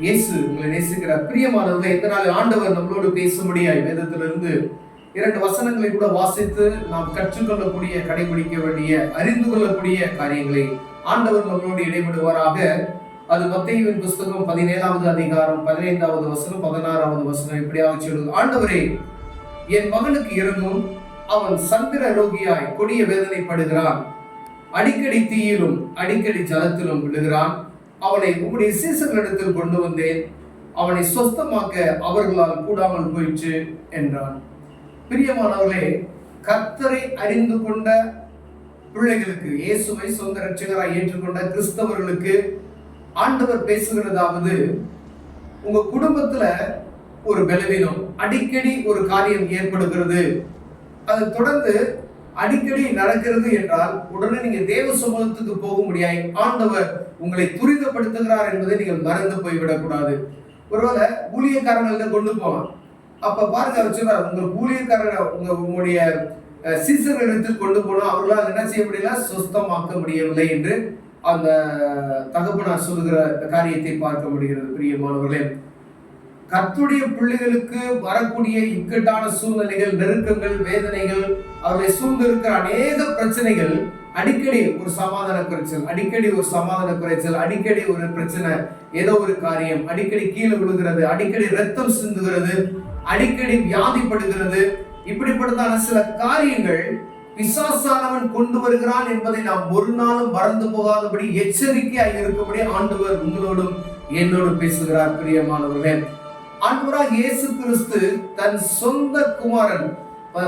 இயேசு உங்களை நேசிக்கிறார். பிரியமானவர்களே, இந்த நாள் ஆண்டவர் நம்மளோடு பேசும்படியாய் வேதத்திலிருந்து 2 வசனங்களை கூட வாசித்து நாம் கற்றுக்கொள்ளக்கூடிய, கடைபிடிக்க வேண்டிய, அறிந்து கொள்ளக்கூடிய காரியங்களை ஆண்டவர் நம்மளோடு இடைபடுவாராக. அது மத்தேயுவின் புஸ்தகம் 17வது அதிகாரம் 15வது வசனம் 16வது வசனம் இப்படியாக சொல்லுது. ஆண்டவரே, என் மகனுக்கு இறங்கும், அவன் சந்திர ரோகியாய் கொடிய வேதனைப்படுகிறான், அடிக்கடி தீயிலும் அடிக்கடி ஜலத்திலும் விழுகிறான். அவனை உம்முடைய சீசர்களிடத்தில் கொண்டு வந்தேன், அவனை சொஸ்தமாக்க அவர்களால் கூடாமல் போயிற்று என்றான். பிரியமானவர்களே, கர்த்தரை அறிந்து கொண்ட பிள்ளைகளுக்கு, இயேசுவை சொந்த இரட்சகராய் ஏற்றுக்கொண்ட கிறிஸ்தவர்களுக்கு ஆண்டவர் பேசுகிறதாவது, உங்க குடும்பத்துல ஒரு பலவீனம், அடிக்கடி ஒரு காரியம் ஏற்படுகிறது, அது தொடர்ந்து அடிக்கடி நடக்கிறது என்றால் உடனே நீங்க தேவ சமூகத்துக்கு போக முடியாது. ஆண்டவர் உங்களை துரிதப்படுத்துகிறார் என்பதை நீங்கள் மறந்து போய்விடக் கூடாது. ஒருவேளை ஊழியக்காரங்கள்ட்ட கொண்டு போகலாம். அப்ப பாருங்க, அவர் உங்க ஊழியக்காரங்க உங்களுடைய சீசர்களிடத்தில் கொண்டு போனோம், அவர்களால் என்ன செய்ய முடியல, சுத்தமாக்க முடியவில்லை என்று அந்த தகப்பனார் சொல்லுகிற காரியத்தை பார்க்க முடிகிறது. பிரியமானவர்களே, கர்த்தருடைய பிள்ளைகளுக்கு வரக்கூடிய இக்கட்டான சூழ்நிலைகள், நெருக்கங்கள், வேதனைகள், அவர்களை சூழ்ந்திருக்கிற அநேக பிரச்சனைகள், அடிக்கடி ஒரு சமாதான குறைச்சல், அடிக்கடி ஒரு சமாதான குறைச்சல், அடிக்கடி ஒரு பிரச்சனை, ஏதோ ஒரு காரியம், அடிக்கடி கீழே விழுகிறது, அடிக்கடி ரத்தம் சிந்துகிறது, அடிக்கடி வியாதிப்படுகிறது, இப்படிப்பட்டதான சில காரியங்கள் பிசாசானவன் கொண்டு வருகிறான் என்பதை நாம் ஒரு நாளும் மறந்து போகாதபடி எச்சரிக்கையாக இருக்கும்படி ஆண்டவர் உங்களோடும் என்னோடும் பேசுகிறார். பிரியமானவர்களே, ஆண்டவராக இயேசு கிறிஸ்து தன் சொந்த குமாரன்,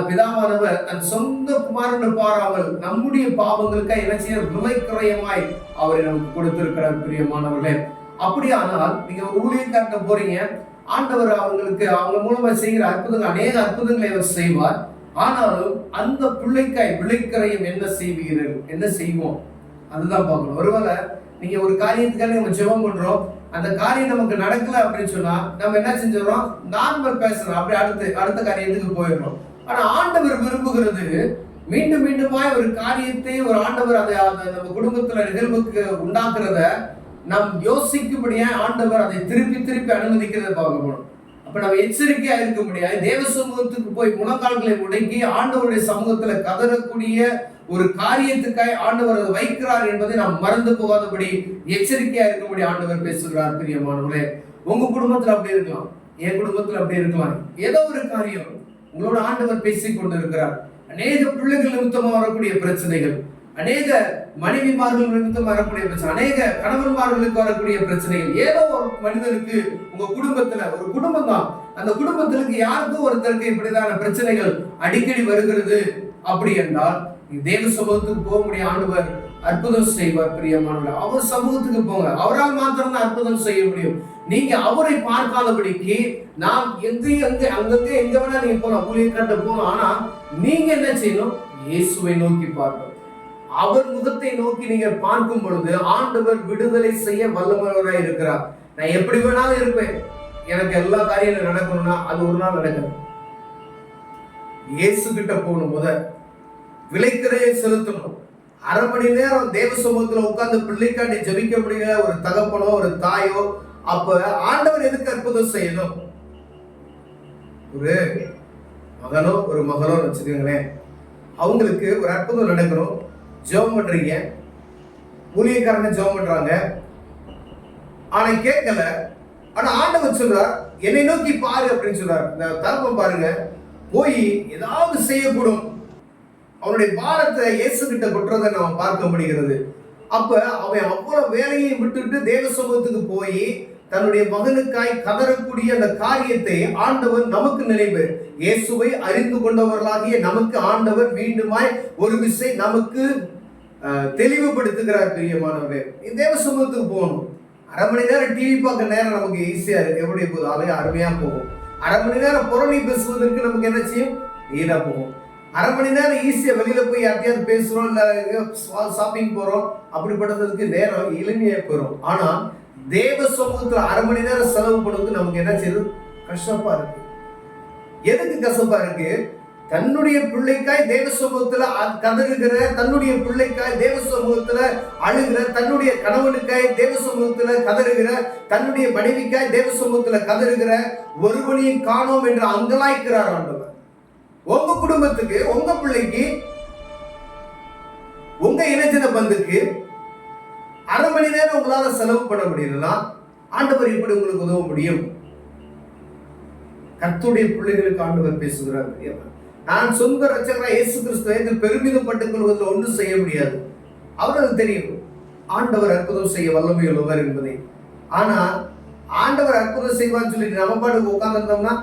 பிதாவானவர் தன் சொந்த குமாரன் பாராமல் நம்முடைய பாவங்களுக்காக என்ன செய்ய விலைக்கிரயமாய் அவரை நமக்கு கொடுத்திருக்கிறார். பிரியமானவர்களே, அப்படியானால் நீங்க ஒரு ஊழியக்காரட்ட போறீங்க, ஆண்டவர் அவங்களுக்கு அவங்க மூலமா செய்கிற அற்புதங்கள், அநேக அற்புதங்களை அவர் செய்வார். ஆனாலும் அந்த பிள்ளைக்காய் விலைக்கிரயம் என்ன செய்வீர்கள், என்ன செய்வோம், அதுதான் பார்க்கணும். ஒருவேளை நீங்க ஒரு காரியத்துக்காக நம்ம ஜெபம் பண்றோம், அந்த காரியம் நமக்கு நடக்கல அப்படின்னு சொன்னா நம்ம என்ன செஞ்சிடறோம், நார்மல் பேசுறோம், அப்படி அடுத்த காரியத்துக்கு போயிடுறோம். ஆனா ஆண்டவர் விரும்புகிறது மீண்டும் மீண்டுமாய் ஒரு காரியத்தை, ஒரு ஆண்டவர் அதை நம்ம குடும்பத்துல நிகழ்வுக்கு உண்டாக்குறத நம் யோசிக்கும்படியா ஆண்டவர் அதை திருப்பி திருப்பி அனுமதிக்கிறத பார்க்கணும். அப்ப நம்ம எச்சரிக்கையா இருக்க முடியாது. தேவ சமூகத்துக்கு போய் முழங்கால்களை முடக்கி ஆண்டவருடைய சமூகத்துல கதறக்கூடிய ஒரு காரியத்துக்காய் ஆண்டவர் அதை வைக்கிறார் என்பதை நாம் மறந்து போகாதபடி எச்சரிக்கையா இருக்கும்படி ஆண்டவர் பேசுகிறார். பிரியமானவர்களே, உங்க குடும்பத்துல அப்படி இருக்கலாம், என் குடும்பத்துல அப்படி இருக்கலாம், ஏதோ ஒரு காரியம் உங்களோட ஆண்டவர் பேசிக் கொண்டு இருக்கிறார். அநேக பிள்ளைகள் நிமித்தமா வரக்கூடிய பிரச்சனைகள், அநேக மனைவிமார்கள் நிமித்தமா வரக்கூடிய பிரச்சனை, அநேக கணவன்மார்களுக்கு வரக்கூடிய பிரச்சனைகள், ஏதோ ஒரு மனிதனுக்கு உங்க குடும்பத்துல, ஒரு குடும்பம் தான், அந்த குடும்பத்திற்கு யாருக்கும் ஒருத்தருக்கு இப்படிதான பிரச்சனைகள் அடிக்கடி வருகிறது. அப்படி என்றால் தேவ சமூகத்துக்கு போக முடிய ஆண்டவர் அற்புதம் செய்வார். பிரியமானவர்கள், அவர் சமூகத்துக்கு போங்க, அவரால் மாத்திரம் தான் அற்புதம் செய்ய முடியும். நீங்க அவரை பார்க்காதபடிக்கு நாம் அங்கங்க எங்க வேணா நீங்க போகலாம், ஊழியக்காரட்ட போகலாம். ஆனா நீங்க என்ன செய்யணும், இயேசுவை நோக்கி பார்க்கணும். அவர் முகத்தை நோக்கி நீங்க பார்க்கும் பொழுது ஆண்டவர் விடுதலை செய்ய வல்லவராய் இருக்கிறார். நான் எப்படி வேணாலும் இருப்பேன், எனக்கு எல்லா காரியங்களும் நடக்கணும்னா அது ஒரு நாள் நடக்கும். இயேசு கிட்ட போகணும், முதல் விலைக்கிரையை செலுத்தணும். 1/2 மணி நேரம் தேவ சமூகத்துல உட்கார்ந்து பிள்ளைக்காண்டி ஜெபிக்க முடியல ஒரு தகப்பனோ ஒரு தாயோ, அப்ப ஆண்டவர் எதுக்கு அற்புதம் செய்யணும்? ஒரு மகனோ ஒரு மகளோ வச்சுக்கோங்களேன், அவங்களுக்கு ஒரு அற்புதம் நடக்கணும், ஜெபம் பண்றீங்க, ஊழியக்காரங்க ஜெபம் பண்றாங்க, ஆனா கேட்கல. ஆனா ஆண்டவர் சொல்றார், என்னை நோக்கி பாரு அப்படின்னு சொல்றார். இந்த தகப்பன் பாருங்க, போய் ஏதாவது செய்யக்கூடும், அவனுடைய பாரத்தை இயேசு கிட்ட கொட்டுறதை நாம் பார்க்க முடிகிறது. அப்ப அவன் அவ்வளவு வேலையை விட்டுட்டு தேவ சமூகத்துக்கு போய் தன்னுடைய மகனுக்காய் கதறக்கூடிய அந்த காரியத்தை ஆண்டவர் நமக்கு நினைவு, இயேசுவை அறிந்து கொண்டவர்களாகிய நமக்கு ஆண்டவர் மீண்டுமாய் ஒரு விசை நமக்கு தெளிவுபடுத்துகிறார். பிரியமானவரே, தேவ சமூகத்துக்கு போகணும். 1/2 மணி நேரம் டிவி பார்க்க நேரம் நமக்கு ஈஸியா இருக்கு, எப்படி போகுது, அழகா அருமையா போகும். 1/2 மணி நேரம் புறணி பேசுவதற்கு நமக்கு என்ன செய்யும், ஈடா போகும். 1/2 மணி நேரம் ஈஸியா வெளியில போய் யார்ட்டையாவது பேசுறோம், இல்ல ஷாப்பிங் போறோம், அப்படிப்பட்டதுக்கு நேரம் எளிமையா போயிடும். ஆனா தேவ சமூகத்துல 1/2 மணி நேரம் செலவு பண்ணுவது நமக்கு என்ன செய்யுது, கஷ்டப்பா இருக்கு. எதுக்கு கஷ்டப்பா இருக்கு, தன்னுடைய பிள்ளைக்காய் தேவ சமூகத்துல கதறுகிற, தன்னுடைய பிள்ளைக்காய் தேவ சமூகத்துல அழுகிற, தன்னுடைய கணவனுக்காய் தேவ சமூகத்துல கதறுகிற, தன்னுடைய மனைவிக்காய் தேவ சமூகத்துல கதறுகிற ஒருவனையும் காணோம் என்று அங்கலாய்க்கிறார் ஆண்டவர். உங்க குடும்பத்துக்கு, உங்க பிள்ளைக்கு, உங்க இனஜன பந்துக்கு அரை மணி நேரம் உங்களால செலவு பண்ண முடியலன்னா ஆண்டவர் எப்படி உங்களுக்கு உதவ முடியும்? கர்த்தருடைய பிள்ளைகளுக்கு ஆண்டவர் பேசுகிறார். நான் சொந்த ரட்சகராக இயேசு கிறிஸ்துவை பெருமிதப்பட்டுக் கொள்வதில் ஒன்றும் செய்ய முடியாது. அவருக்கு தெரியும் ஆண்டவர் அற்புதம் செய்ய வல்லமை உள்ளவர் என்பதை. ஆனா ஆண்டவர் அற்புதம் செய்வான்னு சொல்லிட்டு நம்ம பாட்டுக்கு உட்கார்ந்துருந்தோம்னா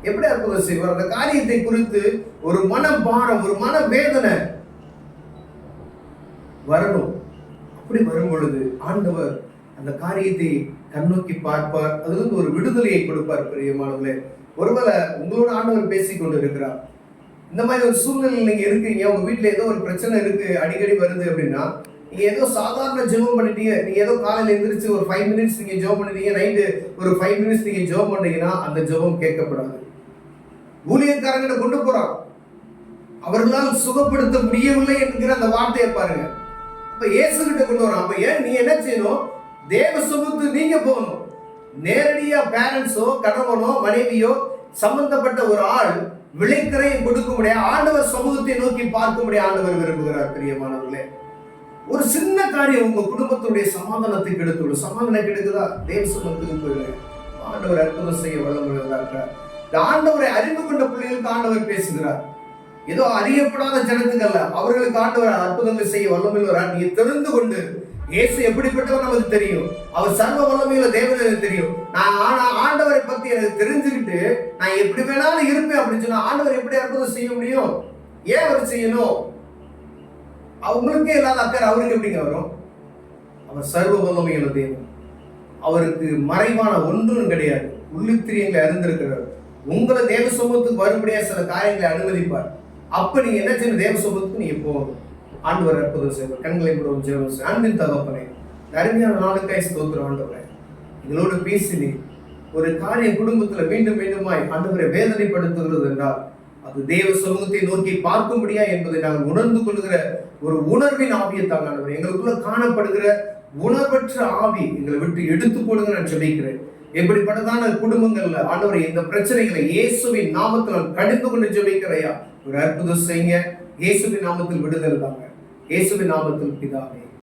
எப்படி அற்புதம் செய்வார்? அந்த காரியத்தை குறித்து ஒரு மனபாரம், ஒரு மன வேதனை வரணும். அப்படி வரும் பொழுது ஆண்டவர் அந்த காரியத்தை கண்ணோக்கி பார்ப்பார். அதிலிருந்து ஒரு விடுதலையை கொடுப்பார். பிரியமானவர்களே, ஒருவேளை உங்களோட ஆண்டவர் பேசிக் கொண்டு இருக்கிறார். இந்த மாதிரி ஒரு சூழ்நிலையில் நீங்க இருக்கீங்க, உங்க வீட்டுல ஏதோ ஒரு பிரச்சனை இருக்கு, அடிக்கடி வருது அப்படின்னா, நீங்க ஏதோ சாதாரண ஜெபம் பண்ணிட்டீங்க, நீங்க ஏதோ காலையில எந்திரிச்சு ஒரு 5 மினிட்ஸ் நீங்க ஜெபம் பண்ணிட்டீங்க, நைட்டு ஒரு 5 மினிட்ஸ் நீங்க ஜெபம் பண்ணீங்கன்னா அந்த ஜெபம் கேட்கப்படாது. ஊழியக்காரங்கிட்ட கொண்டு போறான், அவர்களால் சுகப்படுத்த முடியவில்லை என்கிற அந்த வார்த்தையை பாருங்க. அப்ப இயேசு கிட்ட கொண்டு வரான். அப்ப ஏன் நீ என்ன செய்யணும்? தேவ சமூகத்துக்கு நீங்க போகணும். நேரடியா பேரண்ட்ஸோ கணவனோ மனைவியோ சம்பந்தப்பட்ட ஒரு ஆள் விளைக்கரையை கொடுக்க முடியாது. ஆண்டவர் சமூகத்தை நோக்கி பார்க்க முடியாது. ஆண்டவர் விரும்புகிறார். பிரியமானவர்களே, ஒரு சின்ன காரியம் உங்க குடும்பத்துடைய சமாதானத்தை கெடுத்துள்ளது. சமாதானம் கெடுக்குதா? தேவ சமூகத்துக்கு போயிருங்க. ஆண்டவர் அற்புதம் செய்ய வல்லமுள்ளவராக. இந்த ஆண்டவரை அறிந்து கொண்ட பிள்ளைகளுக்கு ஆண்டவர் பேசுகிறார். ஏதோ அறியப்படாத ஜனத்துக்கு அல்ல, அவர்களுக்கு ஆண்டவர் அற்புதங்கள் செய்ய வல்லமுள்ளவராக. நீ தெரிந்து கொண்டு, இயேசு எப்படிப்பட்டவர் நமக்கு தெரியும், அவர் சர்வ வல்லமையுள்ள தேவன் எனக்கு தெரியும். நான் ஆண்டவரை பத்தி எனக்கு தெரிஞ்சுக்கிட்டு நான் எப்படி வேணாலும் இருப்பேன் அப்படின்னு சொன்னா ஆண்டவர் எப்படி அற்புதம் செய்ய முடியும்? ஏன் அவர் செய்யணும்? அவங்களுக்கே இல்லாத அக்கறை அவருக்கு எப்படிங்க வரும்? அவர் சர்வ வல்லமையுள்ள தேவன். அவருக்கு மறைவான ஒன்றும் கிடையாது. உள்ளுத்திரியங்களை அறிந்திருக்கிறார். உங்களை தேவ சமூகத்துக்கு வரும்படியா சில காரியங்களை அனுமதிப்பார். அப்ப நீங்க என்ன செய்யணும்? தேவ சமூகத்துக்கு நீங்க போகணும். ஆண்டவர் அற்புதம் செய்வார். கண்களை கூட ஜெபம். அன்பின் தகப்பனே, அருமையான நாளுக்காய் ஸ்தோத்திரம். ஆண்டவரே, எங்களோடு பேசினி ஒரு காரியம் குடும்பத்துல மீண்டும் மீண்டுமாய் ஆண்டவரை வேதனைப்படுத்துகிறது என்றால் அது தேவ சமூகத்தை நோக்கி பார்க்கும்படியா என்பதை நாங்கள் உணர்ந்து கொள்கிற ஒரு உணர்வின் ஆவியை தாங்க ஆண்டவரே. எங்களுக்குள்ள காணப்படுகிற உணர்வற்ற ஆவி எங்களை விட்டு எடுத்து போடுங்க நான் சொல்லிக்கிறேன். எப்படிப்பட்டதான குடும்பங்கள்ல ஆண்டவரை இந்த பிரச்சனைகளை இயேசுவின் நாமத்தில் கடிந்து கொண்டு ஜெபிக்கிறையா, ஒரு அற்புதம் செய்யுங்க. இயேசுவின் நாமத்தில் விடுதலை தாங்க. இயேசுவின் நாமத்தில் பிதாவே.